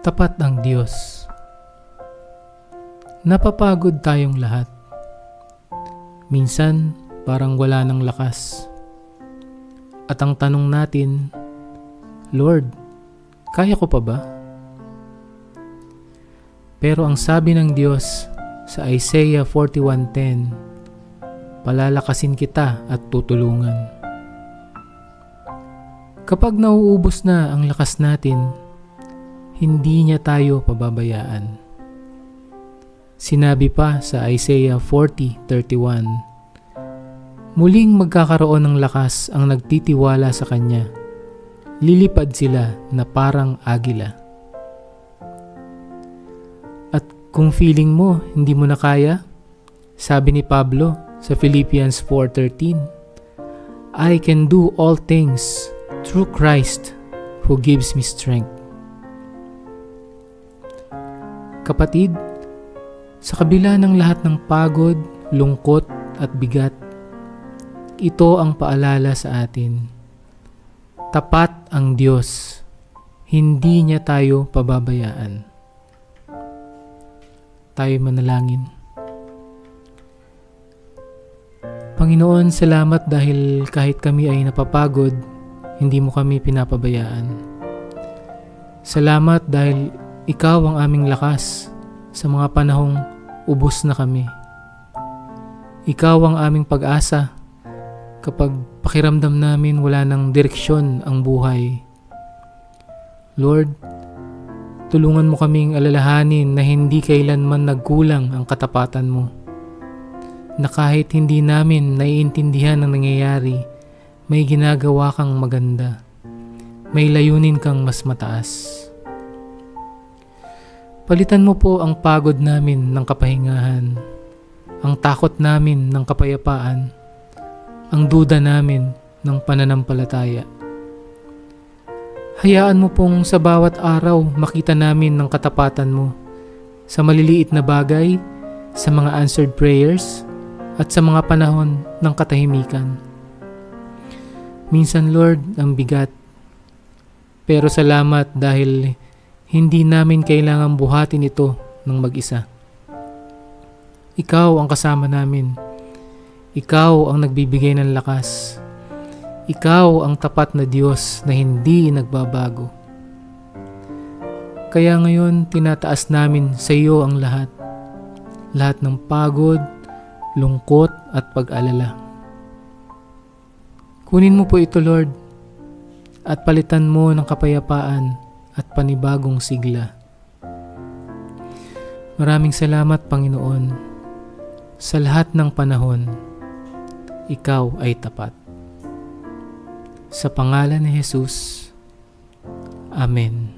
Tapat ang Diyos. Napapagod tayong lahat. Minsan, parang wala ng lakas. At ang tanong natin, Lord, kaya ko pa ba? Pero ang sabi ng Diyos sa Isaiah 41:10, palalakasin kita at tutulungan. Kapag nauubos na ang lakas natin, hindi niya tayo pababayaan. Sinabi pa sa Isaiah 40:31, muling magkakaroon ng lakas ang nagtitiwala sa Kanya. Lilipad sila na parang agila. At kung feeling mo hindi mo na kaya, sabi ni Pablo sa Philippians 4:13, I can do all things through Christ who gives me strength. Kapatid, sa kabila ng lahat ng pagod, lungkot at bigat, ito ang paalala sa atin. Tapat ang Diyos. Hindi niya tayo pababayaan. Tayo manalangin. Panginoon, salamat dahil kahit kami ay napapagod, hindi mo kami pinapabayaan. Salamat dahil Ikaw ang aming lakas sa mga panahong ubos na kami. Ikaw ang aming pag-asa kapag pakiramdam namin wala ng direksyon ang buhay. Lord, tulungan mo kaming alalahanin na hindi kailanman nagkulang ang katapatan mo. Na kahit hindi namin naiintindihan ang nangyayari, may ginagawa kang maganda. May layunin kang mas mataas. Palitan mo po ang pagod namin ng kapahingahan, ang takot namin ng kapayapaan, ang duda namin ng pananampalataya. Hayaan mo pong sa bawat araw makita namin ng katapatan mo sa maliliit na bagay, sa mga answered prayers, at sa mga panahon ng katahimikan. Minsan, Lord, ang bigat. Pero salamat dahil hindi namin kailangang buhatin ito ng mag-isa. Ikaw ang kasama namin. Ikaw ang nagbibigay ng lakas. Ikaw ang tapat na Diyos na hindi nagbabago. Kaya ngayon, tinataas namin sa iyo ang lahat. Lahat ng pagod, lungkot at pag-alala. Kunin mo po ito, Lord, at palitan mo ng kapayapaan at panibagong sigla. Maraming salamat, Panginoon. Sa lahat ng panahon, Ikaw ay tapat. Sa pangalan ni Jesus, Amen.